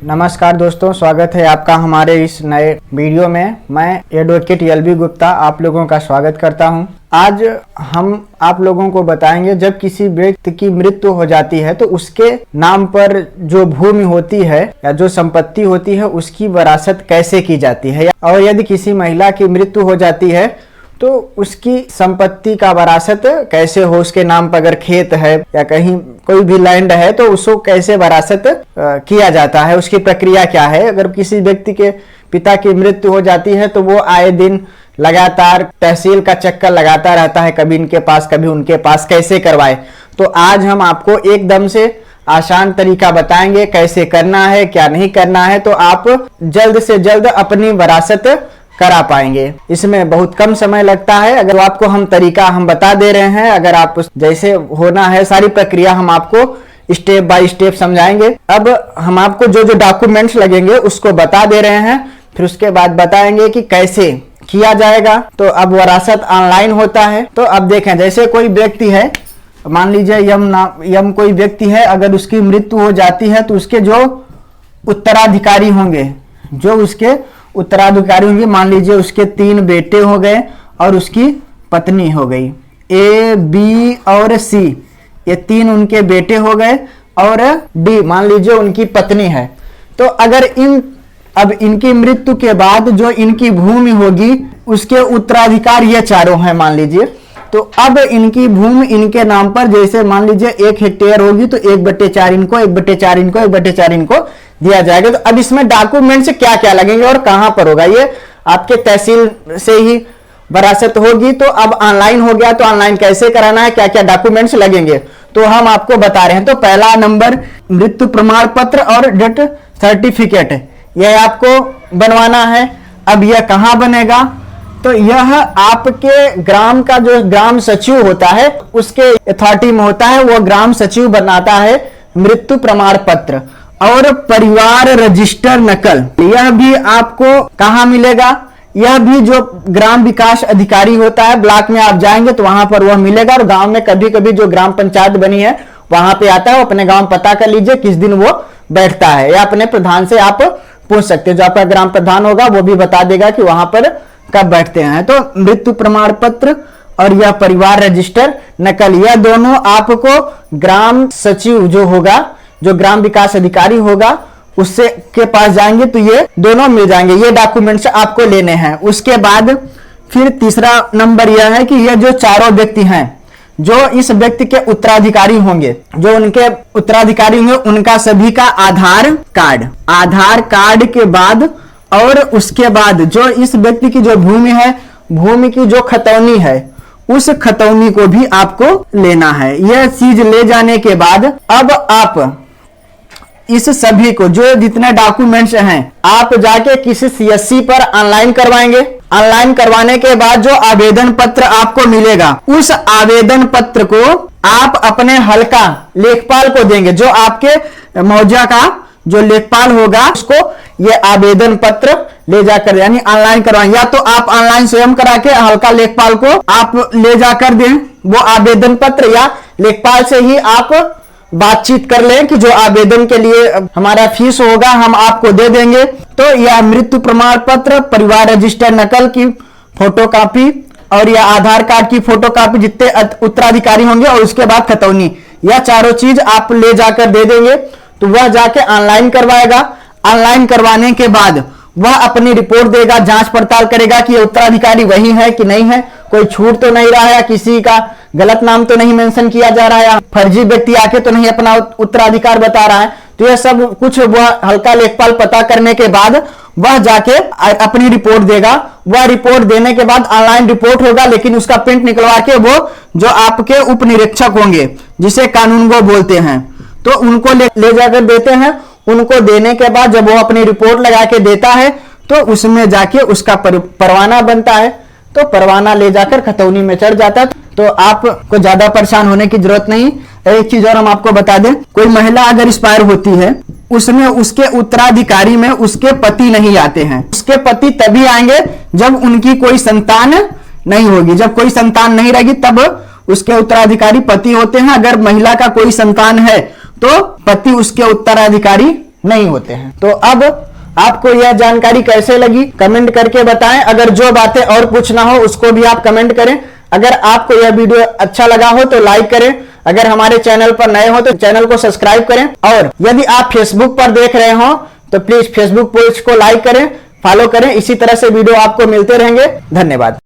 नमस्कार दोस्तों, स्वागत है आपका हमारे इस नए वीडियो में। मैं एडवोकेट एलबी गुप्ता आप लोगों का स्वागत करता हूं। आज हम आप लोगों को बताएंगे जब किसी व्यक्ति की मृत्यु हो जाती है तो उसके नाम पर जो भूमि होती है या जो संपत्ति होती है उसकी वरासत कैसे की जाती है, और यदि किसी महिला की मृत्यु हो जाती है तो उसकी संपत्ति का वरासत कैसे हो। उसके नाम पर अगर खेत है या कहीं कोई भी लैंड है तो उसको कैसे वरासत किया जाता है, उसकी प्रक्रिया क्या है। अगर किसी व्यक्ति के पिता की मृत्यु हो जाती है तो वो आए दिन लगातार तहसील का चक्कर लगाता रहता है, कभी इनके पास कभी उनके पास, कैसे करवाए। तो आज हम आपको एकदम से आसान तरीका बताएंगे कैसे करना है, क्या नहीं करना है, तो आप जल्द से जल्द अपनी वरासत करा पाएंगे। इसमें बहुत कम समय लगता है। अगर आपको हम तरीका बता दे रहे हैं, अगर आप जैसे होना है सारी प्रक्रिया हम आपको स्टेप बाय स्टेप समझाएंगे। अब हम आपको जो जो डॉक्यूमेंट्स लगेंगे उसको बता दे रहे हैं, फिर उसके बाद बताएंगे कि कैसे किया जाएगा। तो अब वरासत ऑनलाइन होता है। तो अब देखें, जैसे कोई व्यक्ति है, मान लीजिए यम कोई व्यक्ति है, अगर उसकी मृत्यु हो जाती है तो उसके जो उत्तराधिकारी होंगे, मान लीजिए उसके 3 बेटे हो गए और उसकी पत्नी हो गई। ए, बी और सी, ये 3 उनके बेटे हो गए और डी मान लीजिए उनकी पत्नी है। तो अगर अब इनकी मृत्यु के बाद जो इनकी भूमि होगी उसके उत्तराधिकार ये चारों हैं मान लीजिए। तो अब इनकी भूमि इनके नाम पर, जैसे मान लीजिए 1 हेक्टेयर होगी तो 1/4 इनको, 1/4 इनको, 1/4 इनको दिया जाएगा। तो अब इसमें डॉक्यूमेंट्स क्या क्या लगेंगे और कहां पर होगा, ये आपके तहसील से ही वरासत होगी। तो अब ऑनलाइन हो गया, तो ऑनलाइन कैसे कराना है, क्या क्या डॉक्यूमेंट्स लगेंगे तो हम आपको बता रहे हैं। तो पहला नंबर मृत्यु प्रमाण पत्र और डेथ सर्टिफिकेट, यह आपको बनवाना है। अब यह कहां बनेगा, तो यह आपके ग्राम का जो ग्राम सचिव होता है उसके अथॉरिटी में होता है, वो ग्राम सचिव बनाता है मृत्यु प्रमाण पत्र। और परिवार रजिस्टर नकल, यह भी आपको कहां मिलेगा, यह भी जो ग्राम विकास अधिकारी होता है ब्लॉक में आप जाएंगे तो वहां पर वह मिलेगा। और गांव में कभी कभी जो ग्राम पंचायत बनी है वहां पे आता है, वो अपने गांव पता कर लीजिए किस दिन वो बैठता है, या अपने प्रधान से आप पूछ सकते हैं। जो आपका ग्राम प्रधान होगा वो भी बता देगा कि वहां पर कब बैठते हैं। तो मृत्यु प्रमाण पत्र और यह परिवार रजिस्टर नकल, यह दोनों आपको ग्राम सचिव जो होगा, जो ग्राम विकास अधिकारी होगा, उससे के पास जाएंगे तो ये दोनों मिल जाएंगे। ये डॉक्यूमेंट्स आपको लेने हैं। उसके बाद फिर तीसरा नंबर यह है कि ये जो चारों व्यक्ति हैं जो इस व्यक्ति के उत्तराधिकारी होंगे, उनका सभी का आधार कार्ड के बाद, और उसके बाद जो इस व्यक्ति की जो भूमि की जो खतौनी है उस खतौनी को भी आपको लेना है। यह चीज ले जाने के बाद अब आप इस सभी को, जो जितने डॉक्यूमेंट्स हैं, आप जाके किसी सीएससी पर ऑनलाइन करवाएंगे। ऑनलाइन करवाने के बाद जो आवेदन पत्र आपको मिलेगा, उस आवेदन पत्र को आप अपने हल्का लेखपाल को देंगे। जो आपके मौजा का जो लेखपाल होगा उसको ये आवेदन पत्र ले जाकर, यानी ऑनलाइन करवाएं, या तो आप ऑनलाइन स्वयं करा के हल्का लेखपाल को आप ले जाकर दें वो आवेदन पत्र, या लेखपाल से ही आप बातचीत कर लें कि जो आवेदन के लिए हमारा फीस होगा हम आपको दे देंगे। तो यह मृत्यु प्रमाण पत्र, परिवार रजिस्टर नकल की फोटोकॉपी और यह आधार कार्ड की फोटोकॉपी, जितने उत्तराधिकारी होंगे, और उसके बाद खतौनी, यह चारों चीज आप ले जाकर दे देंगे। तो वह जाके ऑनलाइन करवाएगा। ऑनलाइन करवाने के बाद वह अपनी रिपोर्ट देगा, जांच पड़ताल करेगा कि ये उत्तराधिकारी वही है कि नहीं है, कोई छूट तो नहीं रहा है, किसी का गलत नाम तो नहीं मेंशन किया जा रहा है, फर्जी व्यक्ति आके तो नहीं अपना उत्तराधिकार बता रहा है। तो यह सब कुछ वह हल्का लेखपाल पता करने के बाद वह जाके अपनी रिपोर्ट देगा। वह रिपोर्ट देने के बाद ऑनलाइन रिपोर्ट होगा, लेकिन उसका प्रिंट निकलवा के वो जो आपके उप निरीक्षक होंगे, जिसे कानून वो बोलते हैं, तो उनको ले जाकर देते हैं। उनको देने के बाद जब वो अपनी रिपोर्ट लगा के देता है तो उसमें जाके उसका परवाना बनता है। तो परवाना ले जाकर खतौनी में चढ़ जाता है। तो आपको ज्यादा परेशान होने की जरूरत नहीं। एक चीज और हम आपको बता दें, कोई महिला अगर एक्सपायर होती है, उसमें उसके उत्तराधिकारी में उसके पति नहीं आते हैं। उसके पति तभी आएंगे जब उनकी कोई संतान नहीं होगी। जब कोई संतान नहीं रहेगी तब उसके उत्तराधिकारी पति होते हैं। अगर महिला का कोई संतान है तो पति उसके उत्तराधिकारी नहीं होते हैं। तो अब आपको यह जानकारी कैसे लगी कमेंट करके बताएं। अगर जो बातें और पूछना हो उसको भी आप कमेंट करें। अगर आपको यह वीडियो अच्छा लगा हो तो लाइक करें। अगर हमारे चैनल पर नए हो तो चैनल को सब्सक्राइब करें। और यदि आप फेसबुक पर देख रहे हो तो प्लीज फेसबुक पेज को लाइक करें, फॉलो करें। इसी तरह से वीडियो आपको मिलते रहेंगे। धन्यवाद।